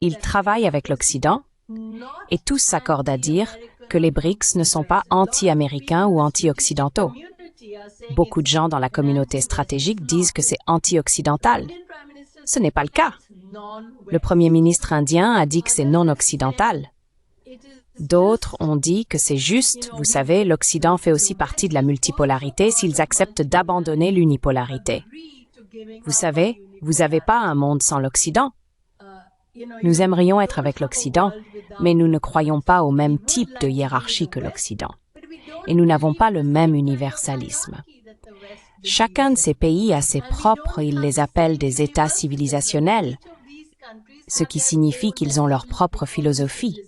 Ils travaillent avec l'Occident et tous s'accordent à dire que les BRICS ne sont pas anti-américains ou anti-occidentaux. Beaucoup de gens dans la communauté stratégique disent que c'est anti-occidental. Ce n'est pas le cas. Le Premier ministre indien a dit que c'est non-occidental. D'autres ont dit que c'est juste, vous savez, l'Occident fait aussi partie de la multipolarité s'ils acceptent d'abandonner l'unipolarité. Vous savez, vous n'avez pas un monde sans l'Occident. Nous aimerions être avec l'Occident, mais nous ne croyons pas au même type de hiérarchie que l'Occident. Et nous n'avons pas le même universalisme. Chacun de ces pays a ses propres, ils les appellent des États civilisationnels, ce qui signifie qu'ils ont leur propre philosophie.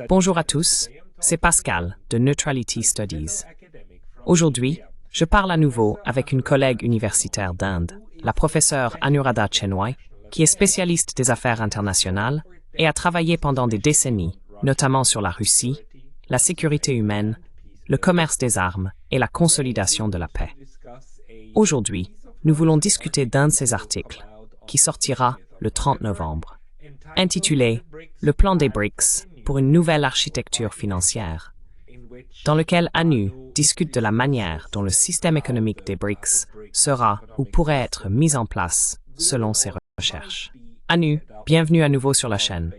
Bonjour à tous, c'est Pascal de Neutrality Studies. Aujourd'hui, je parle à nouveau avec une collègue universitaire d'Inde, la professeure Anuradha Chenoy, qui est spécialiste des affaires internationales et a travaillé pendant des décennies, notamment sur la Russie, la sécurité humaine, le commerce des armes et la consolidation de la paix. Aujourd'hui, nous voulons discuter d'un de ces articles, qui sortira le 30 novembre, intitulé « Le plan des BRICS pour une nouvelle architecture financière », dans lequel Anu discute de la manière dont le système économique des BRICS sera ou pourrait être mis en place selon ses recherches. Anu, bienvenue à nouveau sur la chaîne.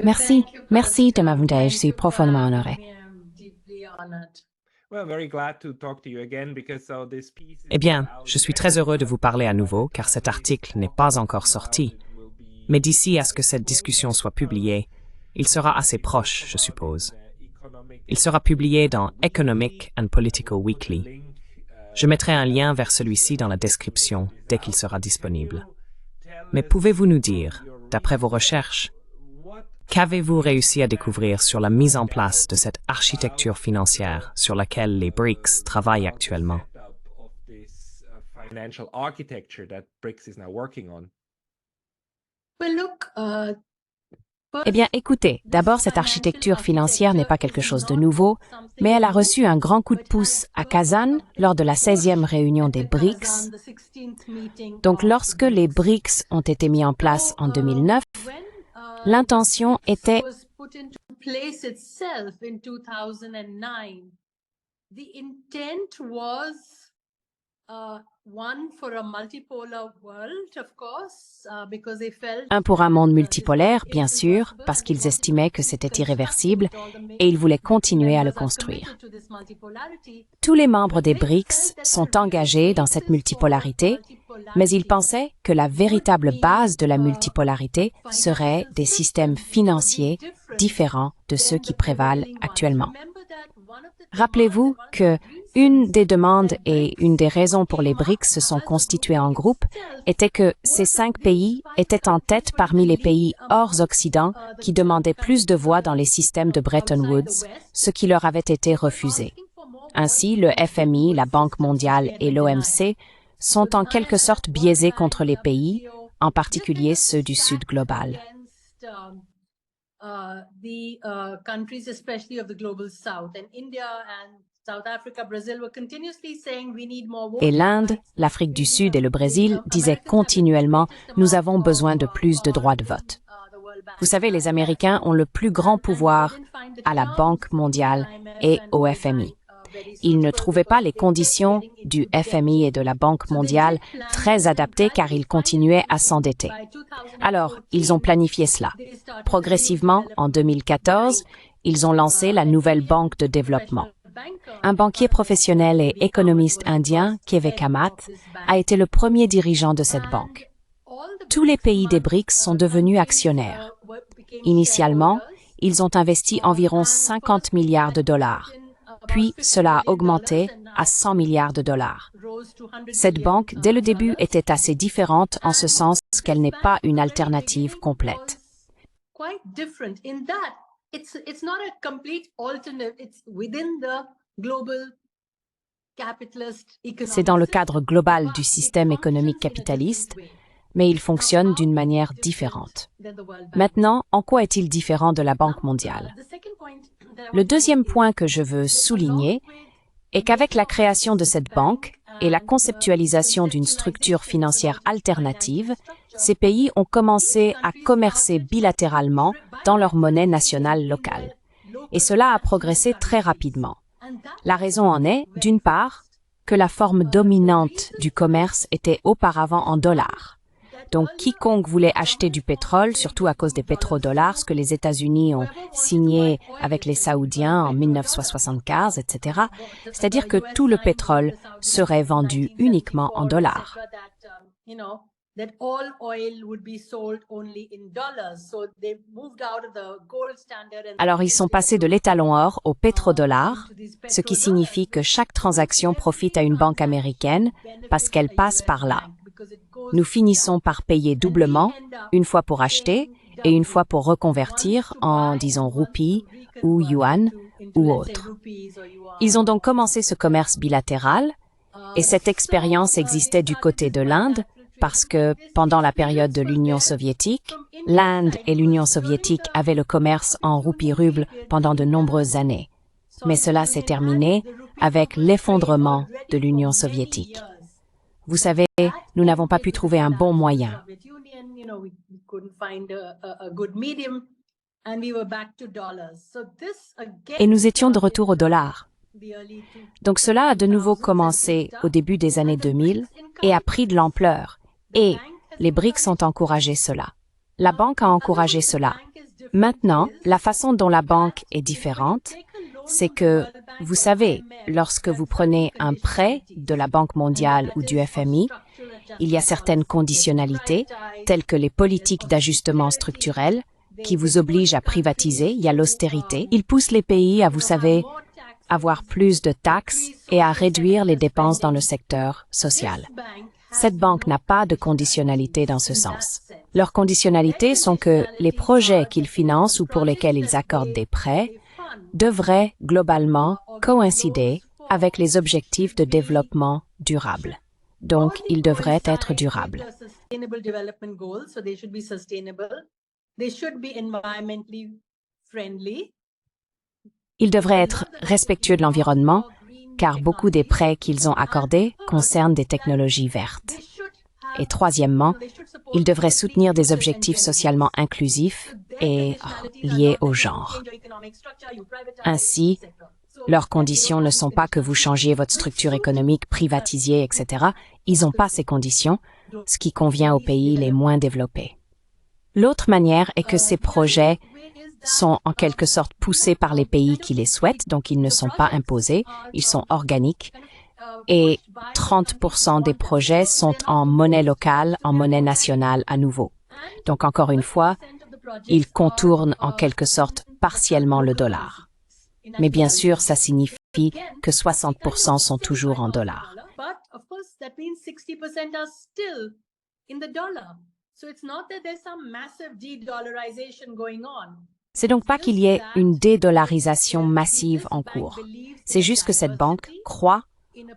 Merci de m'inviter, je suis profondément honorée. Eh bien, je suis très heureux de vous parler à nouveau car cet article n'est pas encore sorti. Mais d'ici à ce que cette discussion soit publiée, il sera assez proche, je suppose. Il sera publié dans Economic and Political Weekly. Je mettrai un lien vers celui-ci dans la description dès qu'il sera disponible. Mais pouvez-vous nous dire, d'après vos recherches, qu'avez-vous réussi à découvrir sur la mise en place de cette architecture financière sur laquelle les BRICS travaillent actuellement? Eh bien, écoutez, d'abord, cette architecture financière n'est pas quelque chose de nouveau, mais elle a reçu un grand coup de pouce à Kazan lors de la 16e réunion des BRICS. Donc, lorsque les BRICS ont été mis en place en 2009, l'intention était un pour un monde multipolaire, bien sûr, parce qu'ils estimaient que c'était irréversible et ils voulaient continuer à le construire. Tous les membres des BRICS sont engagés dans cette multipolarité, mais ils pensaient que la véritable base de la multipolarité serait des systèmes financiers différents de ceux qui prévalent actuellement. Rappelez-vous que une des demandes et une des raisons pour les BRICS se sont constitués en groupe était que ces 5 pays étaient en tête parmi les pays hors Occident qui demandaient plus de voix dans les systèmes de Bretton Woods, ce qui leur avait été refusé. Ainsi, le FMI, la Banque mondiale et l'OMC sont en quelque sorte biaisés contre les pays, en particulier ceux du Sud global. Et l'Inde, l'Afrique du Sud et le Brésil disaient continuellement « Nous avons besoin de plus de droits de vote ». Vous savez, les Américains ont le plus grand pouvoir à la Banque mondiale et au FMI. Ils ne trouvaient pas les conditions du FMI et de la Banque mondiale très adaptées car ils continuaient à s'endetter. Alors, ils ont planifié cela. Progressivement, en 2014, ils ont lancé la nouvelle Banque de développement. Un banquier professionnel et économiste indien, K.V. Kamath, a été le premier dirigeant de cette banque. Tous les pays des BRICS sont devenus actionnaires. Initialement, ils ont investi environ 50 milliards de dollars. Puis, cela a augmenté à 100 milliards de dollars. Cette banque, dès le début, était assez différente en ce sens qu'elle n'est pas une alternative complète. C'est dans le cadre global du système économique capitaliste, mais il fonctionne d'une manière différente. Maintenant, en quoi est-il différent de la Banque mondiale? Le deuxième point que je veux souligner est qu'avec la création de cette banque et la conceptualisation d'une structure financière alternative, ces pays ont commencé à commercer bilatéralement dans leur monnaie nationale locale. Et cela a progressé très rapidement. La raison en est, d'une part, que la forme dominante du commerce était auparavant en dollars. Donc, quiconque voulait acheter du pétrole, surtout à cause des pétrodollars, ce que les États-Unis ont signé avec les Saoudiens en 1975, etc., c'est-à-dire que tout le pétrole serait vendu uniquement en dollars. Alors, ils sont passés de l'étalon or au pétrodollar, ce qui signifie que chaque transaction profite à une banque américaine parce qu'elle passe par là. Nous finissons par payer doublement, une fois pour acheter et une fois pour reconvertir en, disons, roupies ou yuan ou autre. Ils ont donc commencé ce commerce bilatéral et cette expérience existait du côté de l'Inde parce que pendant la période de l'Union soviétique, l'Inde et l'Union soviétique avaient le commerce en roupies-rubles pendant de nombreuses années. Mais cela s'est terminé avec l'effondrement de l'Union soviétique. Vous savez, nous n'avons pas pu trouver un bon moyen. Et nous étions de retour au dollar. Donc cela a de nouveau commencé au début des années 2000 et a pris de l'ampleur. Et les BRICS ont encouragé cela. La banque a encouragé cela. Maintenant, la façon dont la banque est différente, c'est que, vous savez, lorsque vous prenez un prêt de la Banque mondiale ou du FMI, il y a certaines conditionnalités, telles que les politiques d'ajustement structurel, qui vous obligent à privatiser, il y a l'austérité. Ils poussent les pays à, vous savez, avoir plus de taxes et à réduire les dépenses dans le secteur social. Cette banque n'a pas de conditionnalité dans ce sens. Leurs conditionnalités sont que les projets qu'ils financent ou pour lesquels ils accordent des prêts devraient globalement coïncider avec les objectifs de développement durable. Donc, ils devraient être durables. Ils devraient être respectueux de l'environnement, car beaucoup des prêts qu'ils ont accordés concernent des technologies vertes. Et troisièmement, ils devraient soutenir des objectifs socialement inclusifs et liés au genre. Ainsi, leurs conditions ne sont pas que vous changiez votre structure économique, privatisiez, etc. Ils n'ont pas ces conditions, ce qui convient aux pays les moins développés. L'autre manière est que ces projets sont en quelque sorte poussés par les pays qui les souhaitent, donc ils ne sont pas imposés, ils sont organiques. Et 30% des projets sont en monnaie locale, en monnaie nationale à nouveau. Donc encore une fois, ils contournent en quelque sorte partiellement le dollar. Mais bien sûr, ça signifie que 60% sont toujours en dollars. C'est donc pas qu'il y ait une dédollarisation massive en cours. C'est juste que cette banque croit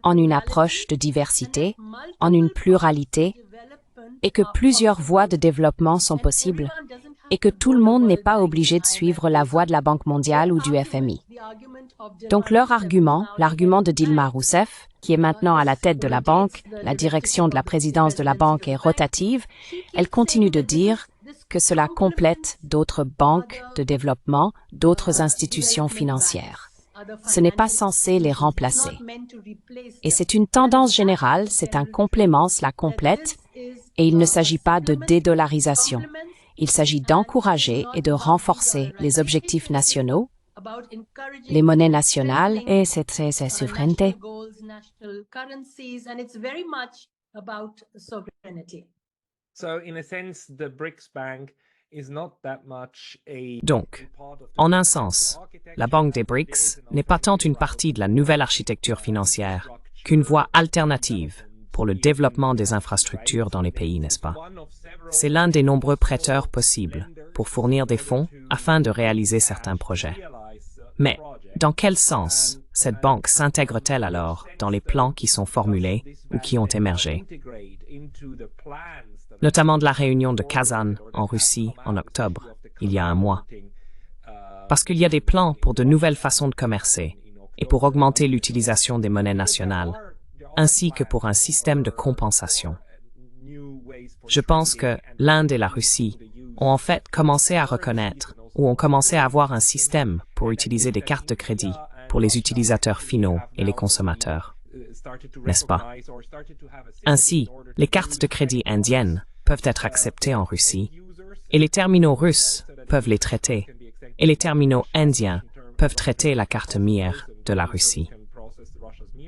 en une approche de diversité, en une pluralité, et que plusieurs voies de développement sont possibles, et que tout le monde n'est pas obligé de suivre la voie de la Banque mondiale ou du FMI. Donc leur argument, l'argument de Dilma Rousseff, qui est maintenant à la tête de la banque, la direction de la présidence de la banque est rotative, elle continue de dire que cela complète d'autres banques de développement, d'autres institutions financières. Ce n'est pas censé les remplacer. Et c'est une tendance générale, c'est un complément, cela complète, et il ne s'agit pas de dédollarisation. Il s'agit d'encourager et de renforcer les objectifs nationaux, les monnaies nationales et cette souveraineté. Donc, en un sens, la Banque des BRICS n'est pas tant une partie de la nouvelle architecture financière qu'une voie alternative pour le développement des infrastructures dans les pays, n'est-ce pas? C'est l'un des nombreux prêteurs possibles pour fournir des fonds afin de réaliser certains projets. Mais dans quel sens cette banque s'intègre-t-elle alors dans les plans qui sont formulés ou qui ont émergé? Notamment de la réunion de Kazan en Russie en octobre, il y a un mois. Parce qu'il y a des plans pour de nouvelles façons de commercer et pour augmenter l'utilisation des monnaies nationales, ainsi que pour un système de compensation. Je pense que l'Inde et la Russie ont en fait commencé à reconnaître ou ont commencé à avoir un système pour utiliser des cartes de crédit pour les utilisateurs finaux et les consommateurs, n'est-ce pas? Ainsi, les cartes de crédit indiennes peuvent être acceptées en Russie et les terminaux russes peuvent les traiter et les terminaux indiens peuvent traiter la carte Mir de la Russie.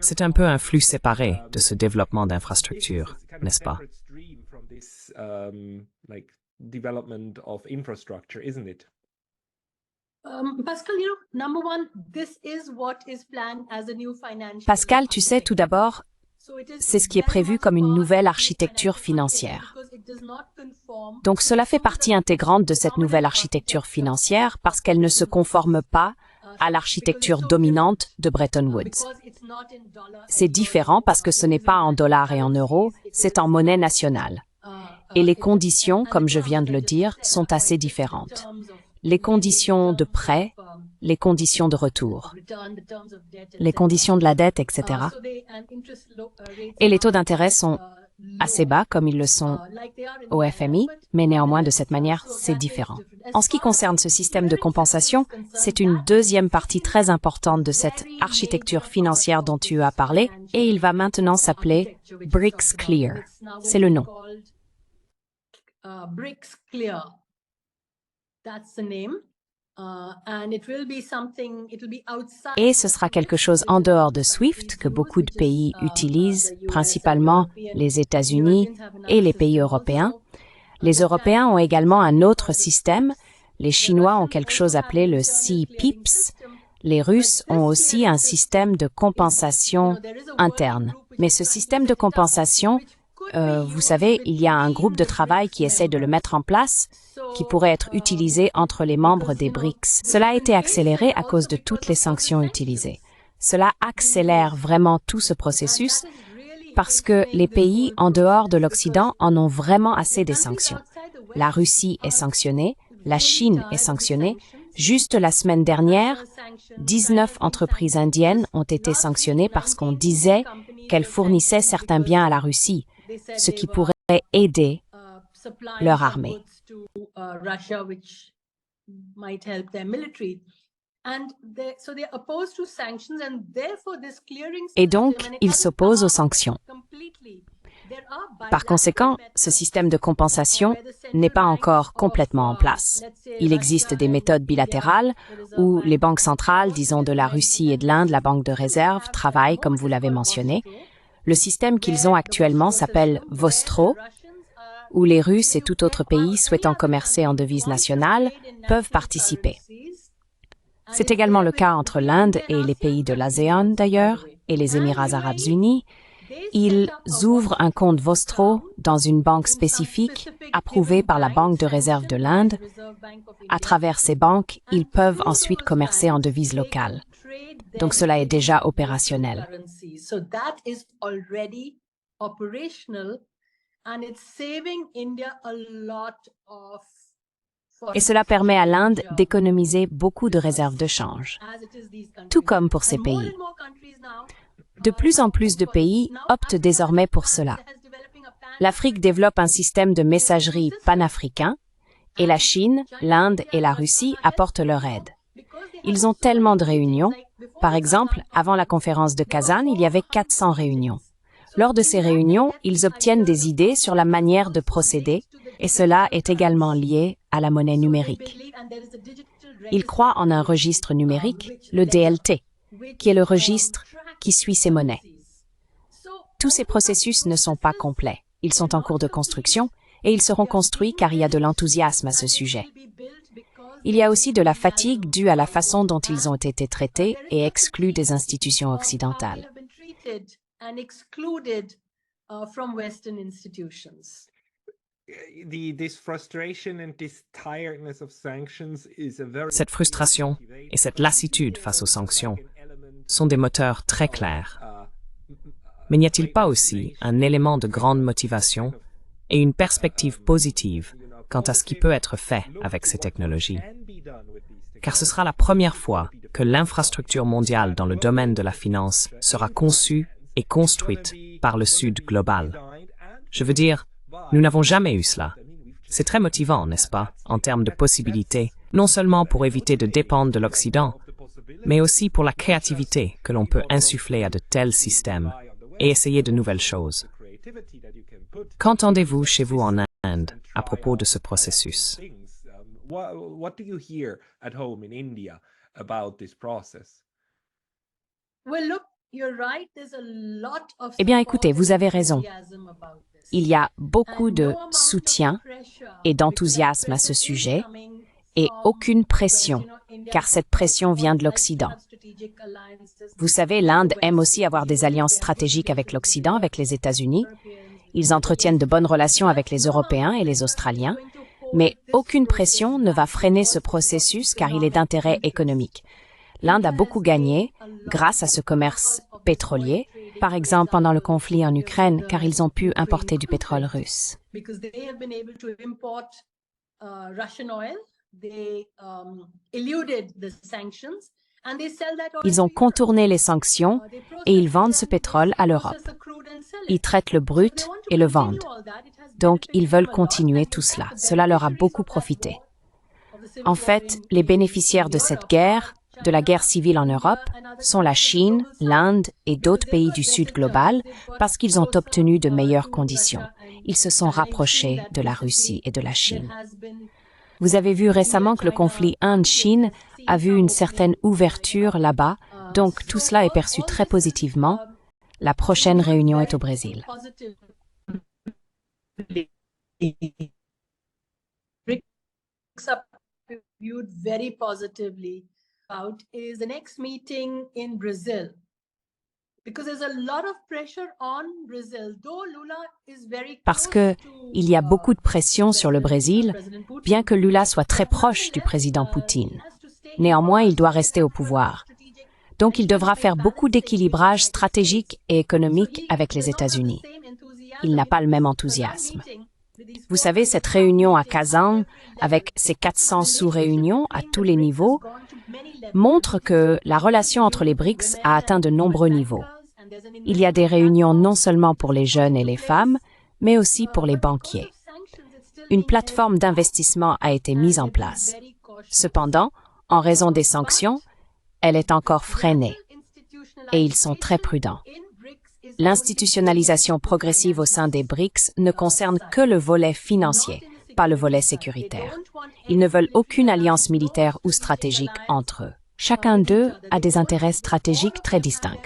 C'est un peu un flux séparé de ce développement d'infrastructures, n'est-ce pas? Pascal, tu sais, tout d'abord, c'est ce qui est prévu comme une nouvelle architecture financière. Donc cela fait partie intégrante de cette nouvelle architecture financière parce qu'elle ne se conforme pas à l'architecture dominante de Bretton Woods. C'est différent parce que ce n'est pas en dollars et en euros, c'est en monnaie nationale. Et les conditions, comme je viens de le dire, sont assez différentes. Les conditions de prêt, les conditions de retour, les conditions de la dette, etc. Et les taux d'intérêt sont assez bas, comme ils le sont au FMI, mais néanmoins, de cette manière, c'est différent. En ce qui concerne ce système de compensation, c'est une deuxième partie très importante de cette architecture financière dont tu as parlé, et il va maintenant s'appeler BRICS Clear. C'est le nom. BRICS Clear. That's the name. Et ce sera quelque chose en dehors de SWIFT que beaucoup de pays utilisent, principalement les États-Unis et les pays européens. Les Européens ont également un autre système. Les Chinois ont quelque chose appelé le CPIPS. Les Russes ont aussi un système de compensation interne. Mais ce système de compensation, vous savez, il y a un groupe de travail qui essaie de le mettre en place, qui pourrait être utilisé entre les membres des BRICS. Cela a été accéléré à cause de toutes les sanctions utilisées. Cela accélère vraiment tout ce processus parce que les pays en dehors de l'Occident en ont vraiment assez des sanctions. La Russie est sanctionnée, la Chine est sanctionnée. Juste la semaine dernière, 19 entreprises indiennes ont été sanctionnées parce qu'on disait qu'elles fournissaient certains biens à la Russie, ce qui pourrait aider leur armée. Et donc, ils s'opposent aux sanctions. Par conséquent, ce système de compensation n'est pas encore complètement en place. Il existe des méthodes bilatérales où les banques centrales, disons de la Russie et de l'Inde, la banque de réserve, travaillent, comme vous l'avez mentionné. Le système qu'ils ont actuellement s'appelle Vostro, où les Russes et tout autre pays souhaitant commercer en devise nationale peuvent participer. C'est également le cas entre l'Inde et les pays de l'ASEAN d'ailleurs, et les Émirats arabes unis. Ils ouvrent un compte Vostro dans une banque spécifique approuvée par la Banque de réserve de l'Inde. À travers ces banques, ils peuvent ensuite commercer en devise locale. Donc cela est déjà opérationnel. Et cela permet à l'Inde d'économiser beaucoup de réserves de change, tout comme pour ces pays. De plus en plus de pays optent désormais pour cela. L'Afrique développe un système de messagerie panafricain et la Chine, l'Inde et la Russie apportent leur aide. Ils ont tellement de réunions. Par exemple, avant la conférence de Kazan, il y avait 400 réunions. Lors de ces réunions, ils obtiennent des idées sur la manière de procéder et cela est également lié à la monnaie numérique. Ils croient en un registre numérique, le DLT, qui est le registre qui suit ces monnaies. Tous ces processus ne sont pas complets. Ils sont en cours de construction et ils seront construits car il y a de l'enthousiasme à ce sujet. Il y a aussi de la fatigue due à la façon dont ils ont été traités et exclus des institutions occidentales. Cette frustration et cette lassitude face aux sanctions sont des moteurs très clairs. Mais n'y a-t-il pas aussi un élément de grande motivation et une perspective positive quant à ce qui peut être fait avec ces technologies? Car ce sera la première fois que l'infrastructure mondiale dans le domaine de la finance sera conçue et construite par le Sud global. Je veux dire, nous n'avons jamais eu cela. C'est très motivant, n'est-ce pas, en termes de possibilités, non seulement pour éviter de dépendre de l'Occident, mais aussi pour la créativité que l'on peut insuffler à de tels systèmes et essayer de nouvelles choses. Qu'entendez-vous chez vous en Inde à propos de ce processus? Eh bien, écoutez, vous avez raison. Il y a beaucoup de soutien et d'enthousiasme à ce sujet et aucune pression, car cette pression vient de l'Occident. Vous savez, l'Inde aime aussi avoir des alliances stratégiques avec l'Occident, avec les États-Unis. Ils entretiennent de bonnes relations avec les Européens et les Australiens, mais aucune pression ne va freiner ce processus car il est d'intérêt économique. L'Inde a beaucoup gagné grâce à ce commerce pétrolier, par exemple pendant le conflit en Ukraine, car ils ont pu importer du pétrole russe. Ils ont contourné les sanctions et ils vendent ce pétrole à l'Europe. Ils traitent le brut et le vendent. Donc, ils veulent continuer tout cela. Cela leur a beaucoup profité. En fait, les bénéficiaires de cette guerre, de la guerre civile en Europe, sont la Chine, l'Inde et d'autres pays du Sud global parce qu'ils ont obtenu de meilleures conditions. Ils se sont rapprochés de la Russie et de la Chine. Vous avez vu récemment que le conflit Inde-Chine a vu une certaine ouverture là-bas, donc tout cela est perçu très positivement. La prochaine réunion est au Brésil. Parce qu'il y a beaucoup de pression sur le Brésil, bien que Lula soit très proche du président Poutine. Néanmoins, il doit rester au pouvoir. Donc, il devra faire beaucoup d'équilibrage stratégique et économique avec les États-Unis. Il n'a pas le même enthousiasme. Vous savez, cette réunion à Kazan, avec ses 400 sous-réunions à tous les niveaux, montre que la relation entre les BRICS a atteint de nombreux niveaux. Il y a des réunions non seulement pour les jeunes et les femmes, mais aussi pour les banquiers. Une plateforme d'investissement a été mise en place. Cependant, en raison des sanctions, elle est encore freinée et ils sont très prudents. L'institutionnalisation progressive au sein des BRICS ne concerne que le volet financier, pas le volet sécuritaire. Ils ne veulent aucune alliance militaire ou stratégique entre eux. Chacun d'eux a des intérêts stratégiques très distincts.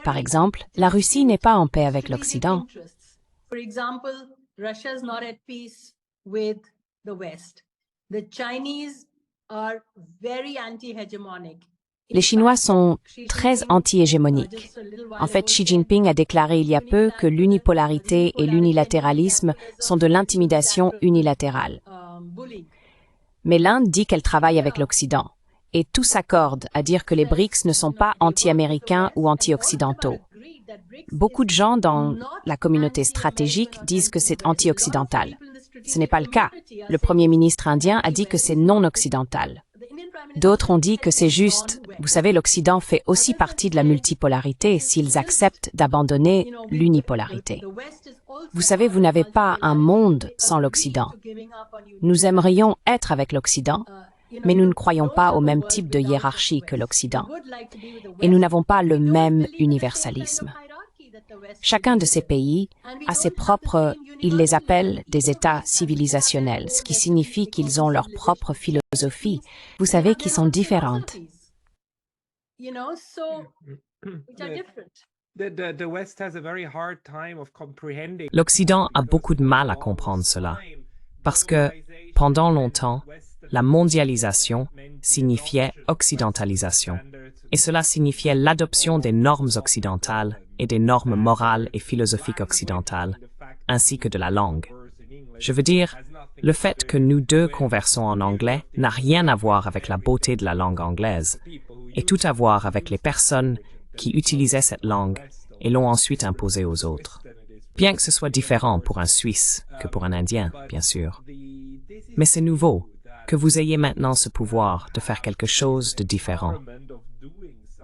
Par exemple, la Russie n'est pas en paix avec l'Occident. Les Chinois sont très anti-hégémoniques. En fait, Xi Jinping a déclaré il y a peu que l'unipolarité et l'unilatéralisme sont de l'intimidation unilatérale. Mais l'Inde dit qu'elle travaille avec l'Occident. Et tous s'accordent à dire que les BRICS ne sont pas anti-américains ou anti-occidentaux. Beaucoup de gens dans la communauté stratégique disent que c'est anti-occidental. Ce n'est pas le cas. Le Premier ministre indien a dit que c'est non-occidental. D'autres ont dit que c'est juste. Vous savez, l'Occident fait aussi partie de la multipolarité s'ils acceptent d'abandonner l'unipolarité. Vous savez, vous n'avez pas un monde sans l'Occident. Nous aimerions être avec l'Occident, mais nous ne croyons pas au même type de hiérarchie que l'Occident. Et nous n'avons pas le même universalisme. Chacun de ces pays a ses propres, ils les appellent des États civilisationnels, ce qui signifie qu'ils ont leur propre philosophie, vous savez, qui sont différentes. L'Occident a beaucoup de mal à comprendre cela, parce que, pendant longtemps, la mondialisation signifiait occidentalisation, et cela signifiait l'adoption des normes occidentales et des normes morales et philosophiques occidentales, ainsi que de la langue. Je veux dire, le fait que nous deux conversons en anglais n'a rien à voir avec la beauté de la langue anglaise, et tout à voir avec les personnes qui utilisaient cette langue et l'ont ensuite imposée aux autres. Bien que ce soit différent pour un Suisse que pour un Indien, bien sûr. Mais c'est nouveau que vous ayez maintenant ce pouvoir de faire quelque chose de différent.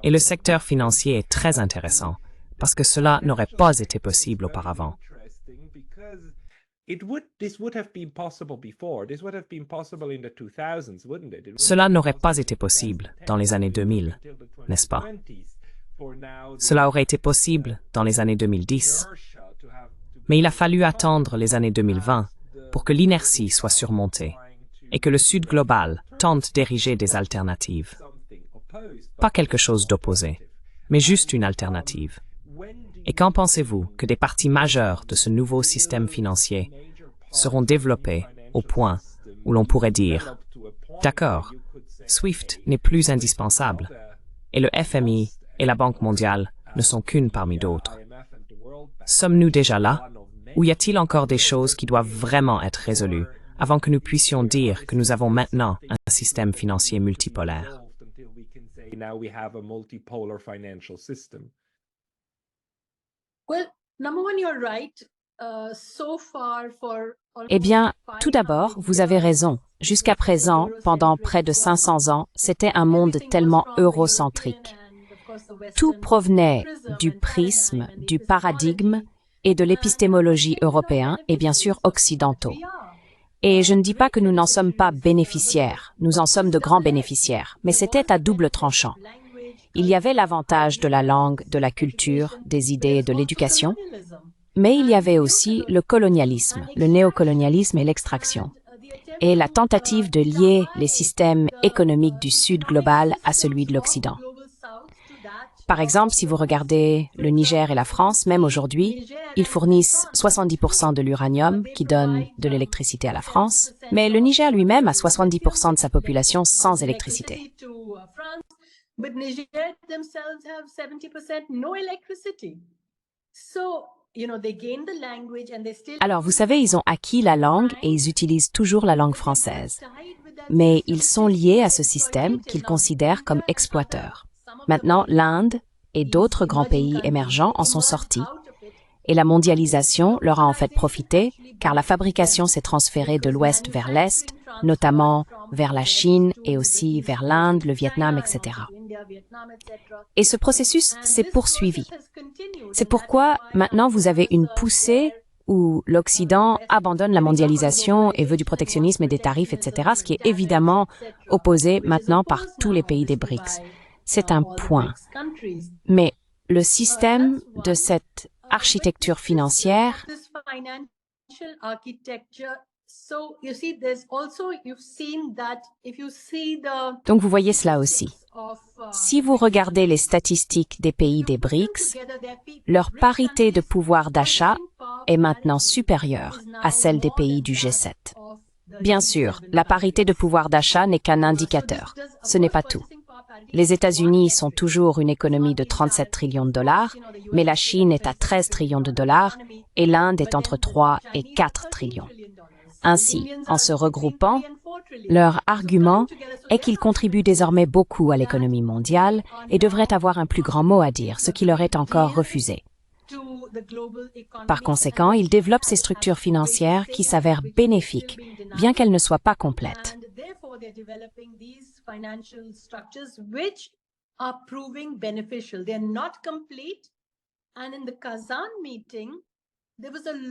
Et le secteur financier est très intéressant, parce que cela n'aurait pas été possible auparavant. Cela n'aurait pas été possible dans les années 2000, n'est-ce pas? Cela aurait été possible dans les années 2010. Mais il a fallu attendre les années 2020 pour que l'inertie soit surmontée et que le Sud global tente d'ériger des alternatives. Pas quelque chose d'opposé, mais juste une alternative. Et quand pensez-vous que des parties majeures de ce nouveau système financier seront développées au point où l'on pourrait dire « D'accord, SWIFT n'est plus indispensable et le FMI et la Banque mondiale ne sont qu'une parmi d'autres. » Sommes-nous déjà là? Ou y a-t-il encore des choses qui doivent vraiment être résolues avant que nous puissions dire que nous avons maintenant un système financier multipolaire? Eh bien, tout d'abord, vous avez raison. Jusqu'à présent, pendant près de 500 ans, c'était un monde tellement eurocentrique. Tout provenait du prisme, du paradigme et de l'épistémologie européen et bien sûr occidentaux. Et je ne dis pas que nous n'en sommes pas bénéficiaires, nous en sommes de grands bénéficiaires, mais c'était à double tranchant. Il y avait l'avantage de la langue, de la culture, des idées et de l'éducation, mais il y avait aussi le colonialisme, le néocolonialisme et l'extraction, et la tentative de lier les systèmes économiques du Sud global à celui de l'Occident. Par exemple, si vous regardez le Niger et la France, même aujourd'hui, ils fournissent 70% de l'uranium qui donne de l'électricité à la France, mais le Niger lui-même a 70% de sa population sans électricité. Alors, vous savez, ils ont acquis la langue et ils utilisent toujours la langue française. Mais ils sont liés à ce système qu'ils considèrent comme exploiteur. Maintenant, l'Inde et d'autres grands pays émergents en sont sortis. Et la mondialisation leur a en fait profité, car la fabrication s'est transférée de l'Ouest vers l'Est, notamment vers la Chine et aussi vers l'Inde, le Vietnam, etc. Et ce processus s'est poursuivi. C'est pourquoi maintenant vous avez une poussée où l'Occident abandonne la mondialisation et veut du protectionnisme et des tarifs, etc., ce qui est évidemment opposé maintenant par tous les pays des BRICS. C'est un point. Mais le système de cette architecture financière, donc vous voyez cela aussi. Si vous regardez les statistiques des pays des BRICS, leur parité de pouvoir d'achat est maintenant supérieure à celle des pays du G7. Bien sûr, la parité de pouvoir d'achat n'est qu'un indicateur. Ce n'est pas tout. Les États-Unis sont toujours une économie de 37 trillions de dollars, mais la Chine est à 13 trillions de dollars et l'Inde est entre 3 et 4 trillions. Ainsi, en se regroupant, leur argument est qu'ils contribuent désormais beaucoup à l'économie mondiale et devraient avoir un plus grand mot à dire, ce qui leur est encore refusé. Par conséquent, ils développent ces structures financières qui s'avèrent bénéfiques, bien qu'elles ne soient pas complètes.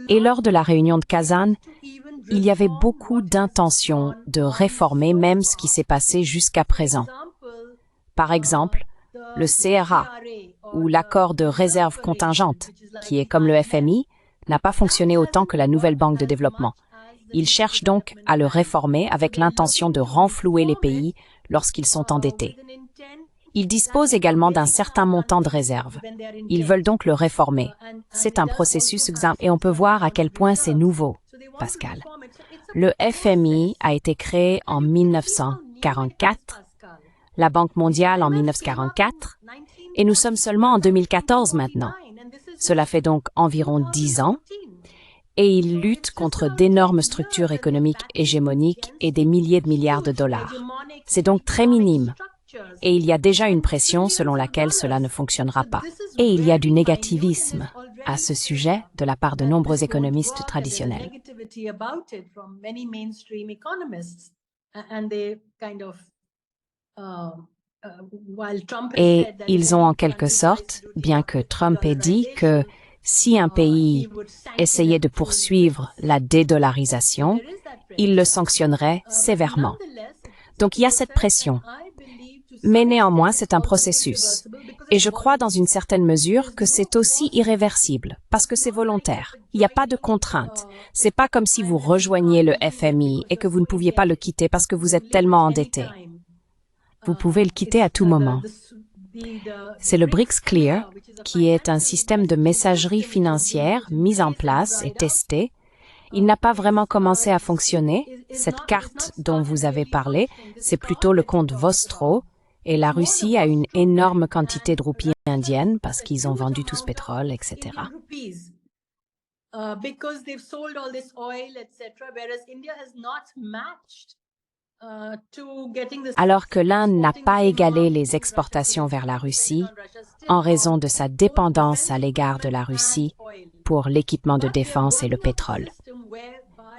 Et lors de la réunion de Kazan, il y avait beaucoup d'intentions de réformer même ce qui s'est passé jusqu'à présent. Par exemple, le CRA, ou l'accord de réserve contingente, qui est comme le FMI, n'a pas fonctionné autant que la nouvelle banque de développement. Ils cherchent donc à le réformer avec l'intention de renflouer les pays lorsqu'ils sont endettés. Ils disposent également d'un certain montant de réserve. Ils veulent donc le réformer. C'est un processus et on peut voir à quel point c'est nouveau, Pascal. Le FMI a été créé en 1944, la Banque mondiale en 1944, et nous sommes seulement en 2014 maintenant. Cela fait donc environ 10 ans. et il lutte contre d'énormes structures économiques hégémoniques et des milliers de milliards de dollars. C'est donc très minime. Et il y a déjà une pression selon laquelle cela ne fonctionnera pas. Et il y a du négativisme à ce sujet de la part de nombreux économistes traditionnels. Et ils ont en quelque sorte, bien que Trump ait dit que si un pays essayait de poursuivre la dédollarisation, il le sanctionnerait sévèrement. Donc il y a cette pression. Mais néanmoins, c'est un processus. Et je crois dans une certaine mesure que c'est aussi irréversible, parce que c'est volontaire. Il n'y a pas de contrainte. C'est pas comme si vous rejoigniez le FMI et que vous ne pouviez pas le quitter parce que vous êtes tellement endetté. Vous pouvez le quitter à tout moment. C'est le BRICS Clear, qui est un système de messagerie financière mis en place et testé. Il n'a pas vraiment commencé à fonctionner. Cette carte dont vous avez parlé, c'est plutôt le compte Vostro, et la Russie a une énorme quantité de roupies indiennes parce qu'ils ont vendu tout ce pétrole, etc. Alors que l'Inde n'a pas égalé les exportations vers la Russie en raison de sa dépendance à l'égard de la Russie pour l'équipement de défense et le pétrole.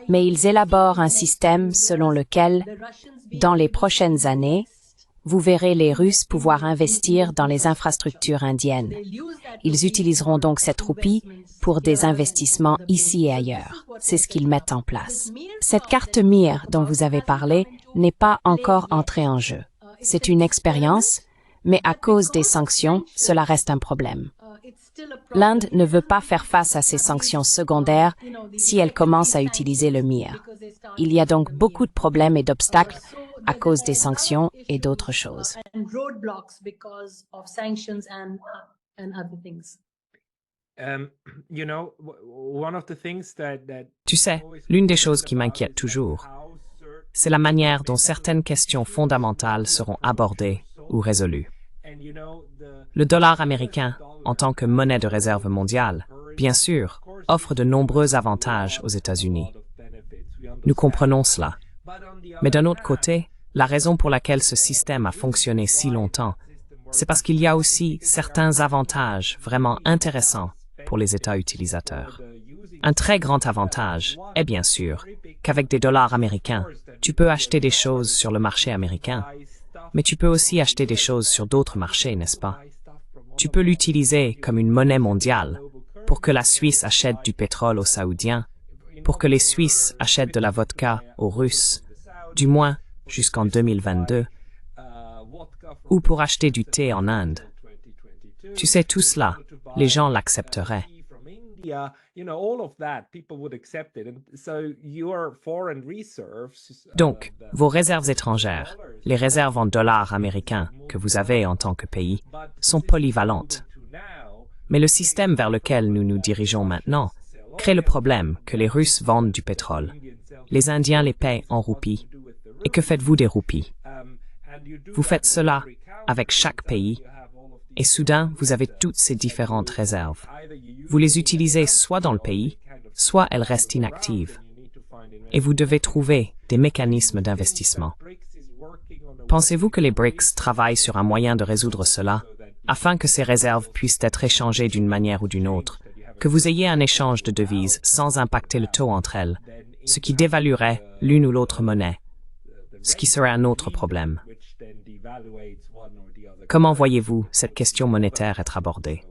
Mais ils élaborent un système selon lequel, dans les prochaines années, vous verrez les Russes pouvoir investir dans les infrastructures indiennes. Ils utiliseront donc cette roupie pour des investissements ici et ailleurs. C'est ce qu'ils mettent en place. Cette carte MIR dont vous avez parlé n'est pas encore entrée en jeu. C'est une expérience, mais à cause des sanctions, cela reste un problème. L'Inde ne veut pas faire face à ces sanctions secondaires si elle commence à utiliser le MIR. Il y a donc beaucoup de problèmes et d'obstacles à cause des sanctions et d'autres choses. Tu sais, l'une des choses qui m'inquiète toujours, c'est la manière dont certaines questions fondamentales seront abordées ou résolues. Le dollar américain, en tant que monnaie de réserve mondiale, bien sûr, offre de nombreux avantages aux États-Unis. Nous comprenons cela. Mais d'un autre côté, la raison pour laquelle ce système a fonctionné si longtemps, c'est parce qu'il y a aussi certains avantages vraiment intéressants pour les États utilisateurs. Un très grand avantage est bien sûr qu'avec des dollars américains, tu peux acheter des choses sur le marché américain, mais tu peux aussi acheter des choses sur d'autres marchés, n'est-ce pas? Tu peux l'utiliser comme une monnaie mondiale pour que la Suisse achète du pétrole aux Saoudiens, pour que les Suisses achètent de la vodka aux Russes, du moins jusqu'en 2022, ou pour acheter du thé en Inde. Tu sais, tout cela, les gens l'accepteraient. Donc, vos réserves étrangères, les réserves en dollars américains que vous avez en tant que pays, sont polyvalentes. Mais le système vers lequel nous nous dirigeons maintenant crée le problème que les Russes vendent du pétrole. Les Indiens les paient en roupies. Et que faites-vous des roupies? Vous faites cela avec chaque pays, et soudain, vous avez toutes ces différentes réserves. Vous les utilisez soit dans le pays, soit elles restent inactives. Et vous devez trouver des mécanismes d'investissement. Pensez-vous que les BRICS travaillent sur un moyen de résoudre cela, afin que ces réserves puissent être échangées d'une manière ou d'une autre, que vous ayez un échange de devises sans impacter le taux entre elles, ce qui dévaluerait l'une ou l'autre monnaie, ce qui serait un autre problème? Comment voyez-vous cette question monétaire être abordée?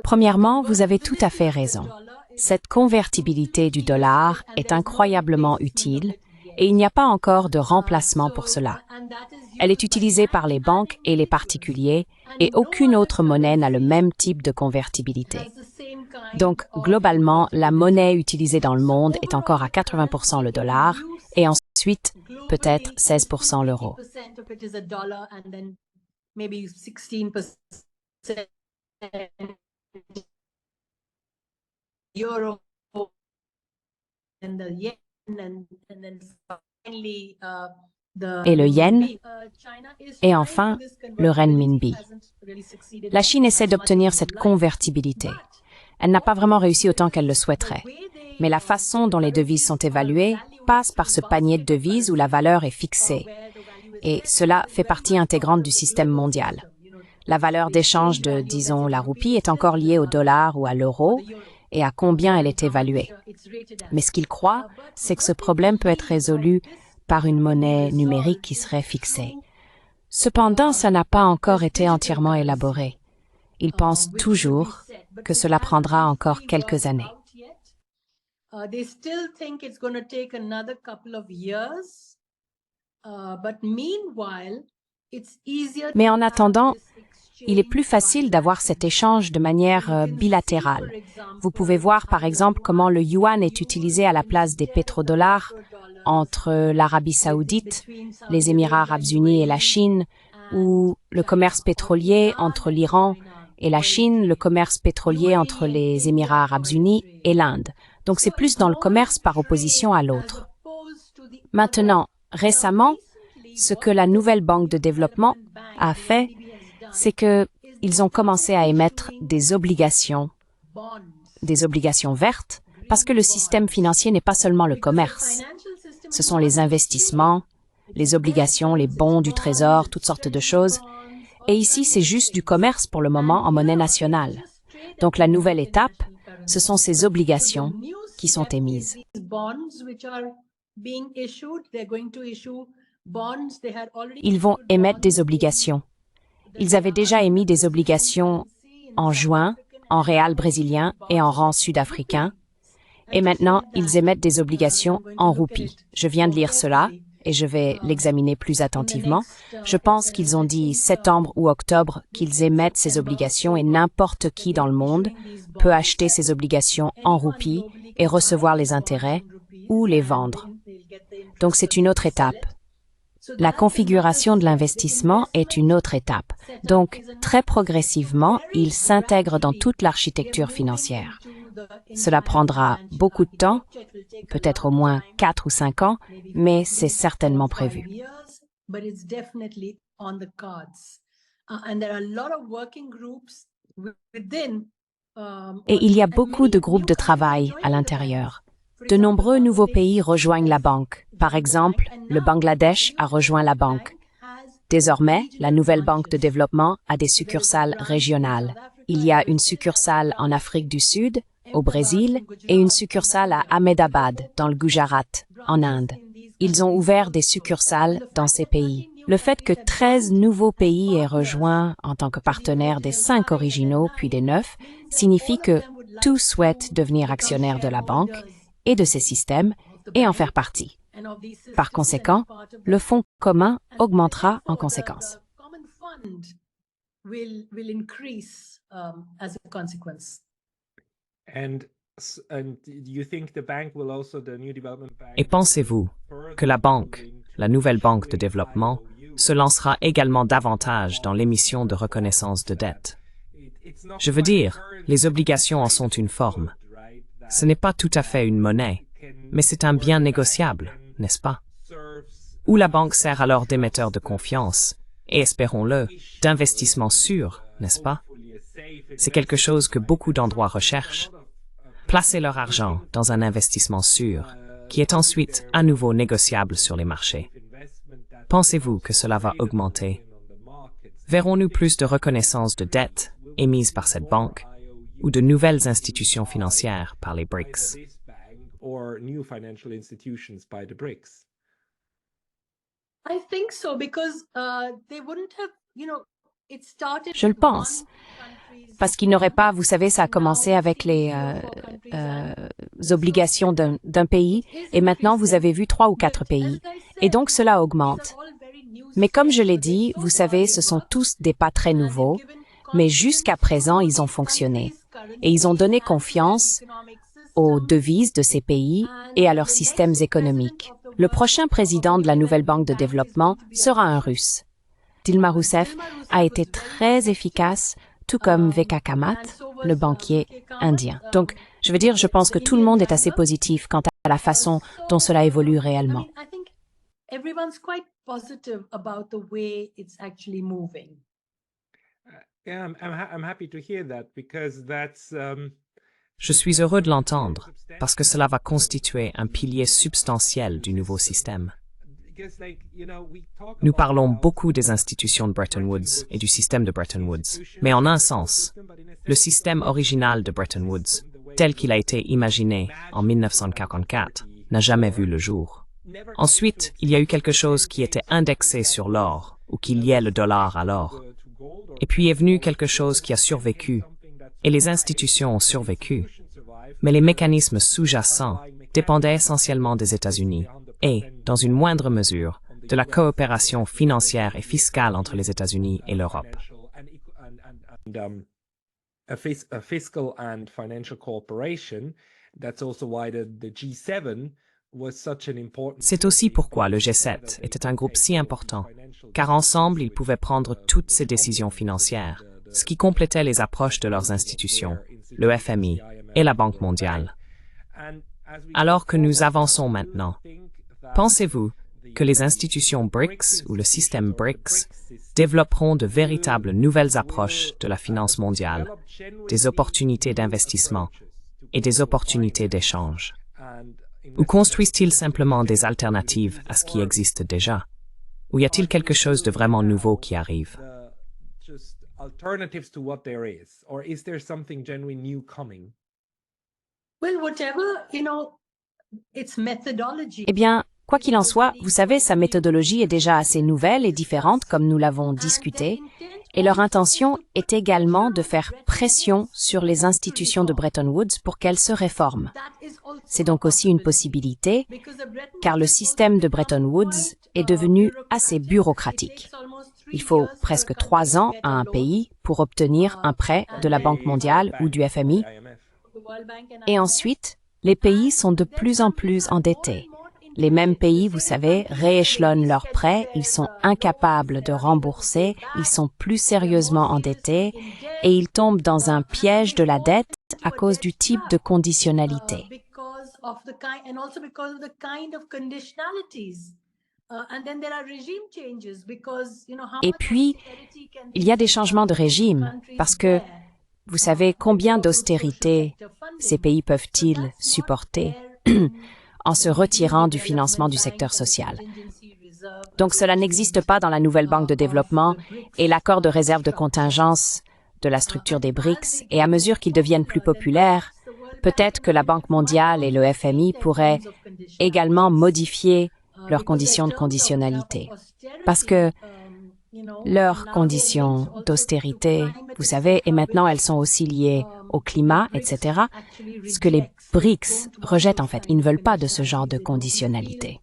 Premièrement, vous avez tout à fait raison. Cette convertibilité du dollar est incroyablement utile et il n'y a pas encore de remplacement pour cela. Elle est utilisée par les banques et les particuliers et aucune autre monnaie n'a le même type de convertibilité. Donc, globalement, la monnaie utilisée dans le monde est encore à 80% le dollar et ensuite, peut-être 16% l'euro. et le yen, et enfin le renminbi. La Chine essaie d'obtenir cette convertibilité. Elle n'a pas vraiment réussi autant qu'elle le souhaiterait. Mais la façon dont les devises sont évaluées passe par ce panier de devises où la valeur est fixée. Et cela fait partie intégrante du système mondial. La valeur d'échange de, disons, la roupie est encore liée au dollar ou à l'euro et à combien elle est évaluée. Mais ce qu'il croit, c'est que ce problème peut être résolu par une monnaie numérique qui serait fixée. Cependant, ça n'a pas encore été entièrement élaboré. Il pense toujours que cela prendra encore quelques années. They still think it's going to take another couple of years, but meanwhile, it's easier. Mais en attendant, il est plus facile d'avoir cet échange de manière bilatérale. Vous pouvez voir par exemple comment le yuan est utilisé à la place des pétrodollars entre l'Arabie saoudite, les Émirats arabes unis et la Chine, ou le commerce pétrolier entre l'Iran et la Chine, le commerce pétrolier entre les Émirats arabes unis et l'Inde. Donc c'est plus dans le commerce par opposition à l'autre. Maintenant, récemment, ce que la nouvelle banque de développement a fait, c'est qu'ils ont commencé à émettre des obligations vertes, parce que le système financier n'est pas seulement le commerce. Ce sont les investissements, les obligations, les bons du trésor, toutes sortes de choses. Et ici, c'est juste du commerce pour le moment en monnaie nationale. Donc la nouvelle étape, ce sont ces obligations qui sont émises. Ils vont émettre des obligations. Ils avaient déjà émis des obligations en juin, en réal brésilien et en rand sud-africain. Et maintenant, ils émettent des obligations en roupies. Je viens de lire cela et je vais l'examiner plus attentivement. Je pense qu'ils ont dit septembre ou octobre qu'ils émettent ces obligations et n'importe qui dans le monde peut acheter ces obligations en roupies et recevoir les intérêts ou les vendre. Donc c'est une autre étape. La configuration de l'investissement est une autre étape. Donc, très progressivement, il s'intègre dans toute l'architecture financière. Cela prendra beaucoup de temps, peut-être au moins 4 ou 5 ans, mais c'est certainement prévu. Et il y a beaucoup de groupes de travail à l'intérieur. De nombreux nouveaux pays rejoignent la banque. Par exemple, le Bangladesh a rejoint la banque. Désormais, la nouvelle banque de développement a des succursales régionales. Il y a une succursale en Afrique du Sud, au Brésil, et une succursale à Ahmedabad, dans le Gujarat, en Inde. Ils ont ouvert des succursales dans ces pays. Le fait que 13 nouveaux pays aient rejoint en tant que partenaires des 5 originaux, puis des 9, signifie que tous souhaitent devenir actionnaires de la banque et de ses systèmes et en faire partie. Par conséquent, le fonds commun augmentera en conséquence. Et pensez-vous que la banque, la nouvelle banque de développement, se lancera également davantage dans l'émission de reconnaissance de dette? Je veux dire, les obligations en sont une forme. Ce n'est pas tout à fait une monnaie, mais c'est un bien négociable, n'est-ce pas? Où la banque sert alors d'émetteur de confiance, et espérons-le, d'investissement sûr, n'est-ce pas? C'est quelque chose que beaucoup d'endroits recherchent. Placer leur argent dans un investissement sûr, qui est ensuite à nouveau négociable sur les marchés. Pensez-vous que cela va augmenter? Verrons-nous plus de reconnaissance de dette émise par cette banque ou de nouvelles institutions financières par les BRICS? Je le pense, parce qu'ils n'auraient pas, vous savez, ça a commencé avec les obligations d'un pays, et maintenant vous avez vu 3 ou 4 pays, et donc cela augmente. Mais comme je l'ai dit, vous savez, ce sont tous des pas très nouveaux, mais jusqu'à présent, ils ont fonctionné, et ils ont donné confiance aux devises de ces pays et à leurs systèmes économiques. Le prochain président de la nouvelle banque de développement sera un Russe. Dilma Rousseff a été très efficace, tout comme V.K. Kamath, le banquier indien. Donc, je veux dire, je pense que tout le monde est assez positif quant à la façon dont cela évolue réellement. everyone's quite positive about the way it's actually moving. Yeah, I'm happy to hear that because Je suis heureux de l'entendre, parce que cela va constituer un pilier substantiel du nouveau système. Nous parlons beaucoup des institutions de Bretton Woods et du système de Bretton Woods, mais en un sens, le système original de Bretton Woods, tel qu'il a été imaginé en 1944, n'a jamais vu le jour. Ensuite, il y a eu quelque chose qui était indexé sur l'or, ou qui liait le dollar à l'or. Et puis est venu quelque chose qui a survécu, et les institutions ont survécu. Mais les mécanismes sous-jacents dépendaient essentiellement des États-Unis et, dans une moindre mesure, de la coopération financière et fiscale entre les États-Unis et l'Europe. A fiscal and financial cooperation. That's also why the G7 was such an important. C'est aussi pourquoi le G7 était un groupe si important, car ensemble ils pouvaient prendre toutes ces décisions financières, ce qui complétait les approches de leurs institutions, le FMI et la Banque mondiale. Alors que nous avançons maintenant, pensez-vous que les institutions BRICS ou le système BRICS développeront de véritables nouvelles approches de la finance mondiale, des opportunités d'investissement et des opportunités d'échange? Ou construisent-ils simplement des alternatives à ce qui existe déjà? Ou y a-t-il quelque chose de vraiment nouveau qui arrive? Alternatives to what there is, or is there something genuinely new coming? Well, whatever, its methodology. Eh bien, quoi qu'il en soit, vous savez, sa méthodologie est déjà assez nouvelle et différente comme nous l'avons discuté, et leur intention est également de faire pression sur les institutions de Bretton Woods pour qu'elles se réforment. C'est donc aussi une possibilité, car le système de Bretton Woods est devenu assez bureaucratique. Il faut presque 3 ans à un pays pour obtenir un prêt de la Banque mondiale ou du FMI. Et ensuite, les pays sont de plus en plus endettés. Les mêmes pays, vous savez, rééchelonnent leurs prêts, ils sont incapables de rembourser, ils sont plus sérieusement endettés et ils tombent dans un piège de la dette à cause du type de conditionnalité. Et puis, il y a des changements de régime, parce que vous savez combien d'austérités ces pays peuvent-ils supporter en se retirant du financement du secteur social. Donc cela n'existe pas dans la nouvelle banque de développement et l'accord de réserve de contingence de la structure des BRICS, et à mesure qu'ils deviennent plus populaires, peut-être que la Banque mondiale et le FMI pourraient également modifier leurs conditions de conditionnalité. Parce que leurs conditions d'austérité, vous savez, et maintenant elles sont aussi liées au climat, etc., ce que les BRICS rejettent en fait. Ils ne veulent pas de ce genre de conditionnalité.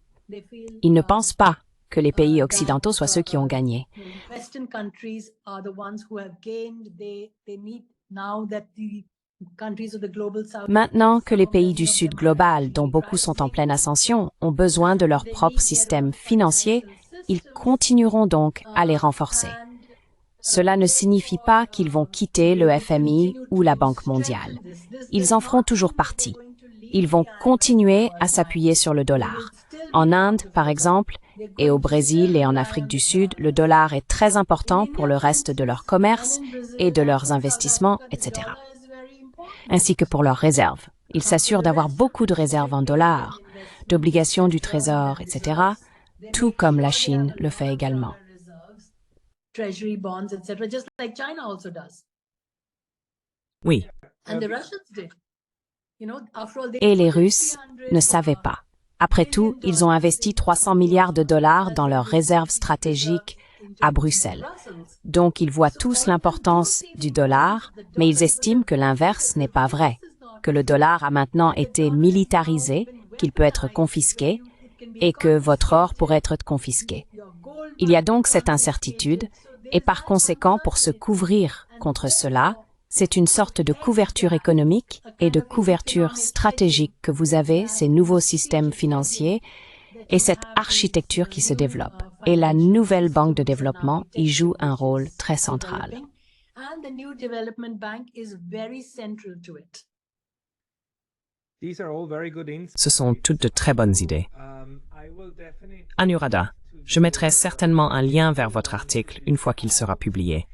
Ils ne pensent pas que les pays occidentaux soient ceux qui ont gagné. Maintenant que les pays du Sud global, dont beaucoup sont en pleine ascension, ont besoin de leur propre système financier, ils continueront donc à les renforcer. Cela ne signifie pas qu'ils vont quitter le FMI ou la Banque mondiale. Ils en feront toujours partie. Ils vont continuer à s'appuyer sur le dollar. En Inde, par exemple, et au Brésil et en Afrique du Sud, le dollar est très important pour le reste de leur commerce et de leurs investissements, etc. Ainsi que pour leurs réserves. Ils s'assurent d'avoir beaucoup de réserves en dollars, d'obligations du Trésor, etc., tout comme la Chine le fait également. Oui. Et les Russes ne savaient pas. Après tout, ils ont investi 300 milliards de dollars dans leurs réserves stratégiques à Bruxelles. Donc, ils voient tous l'importance du dollar, mais ils estiment que l'inverse n'est pas vrai, que le dollar a maintenant été militarisé, qu'il peut être confisqué, et que votre or pourrait être confisqué. Il y a donc cette incertitude, et par conséquent, pour se couvrir contre cela, c'est une sorte de couverture économique et de couverture stratégique que vous avez, ces nouveaux systèmes financiers et cette architecture qui se développe. Et la nouvelle banque de développement y joue un rôle très central. These are all very good insights. Ce sont toutes de très bonnes idées. I will definitely Anuradha, je mettrai certainement un lien vers votre article une fois qu'il sera publié.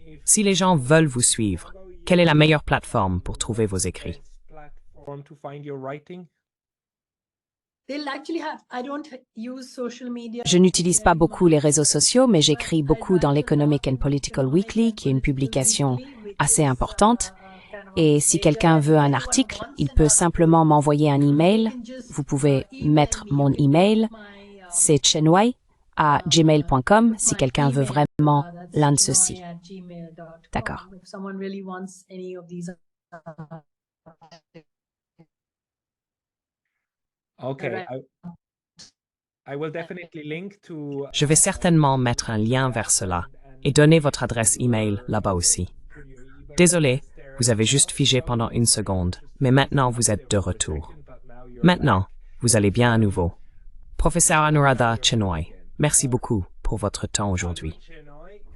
if Si les gens veulent vous suivre, quelle est la meilleure plateforme pour trouver vos écrits? platform to find your writing. They'll actually have, I don't use social media. Je n'utilise pas beaucoup les réseaux sociaux, mais j'écris beaucoup dans l'Economic and Political Weekly, qui est une publication assez importante. Et si quelqu'un veut un article, il peut simplement m'envoyer un email. Vous pouvez mettre mon email. C'est chenway@gmail.com si quelqu'un veut vraiment l'un de ceux-ci. D'accord. If someone really wants any of these. Okay. I will definitely link to Je vais certainement mettre un lien vers cela et donner votre adresse email là-bas aussi. Désolé, vous avez juste figé pendant une seconde, mais maintenant vous êtes de retour. Maintenant, vous allez bien à nouveau. Professeur Anuradha Chenoy, merci beaucoup pour votre temps aujourd'hui.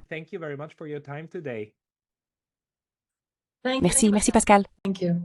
Thank you very much for your time today. Thank you. Merci Pascal. Thank you.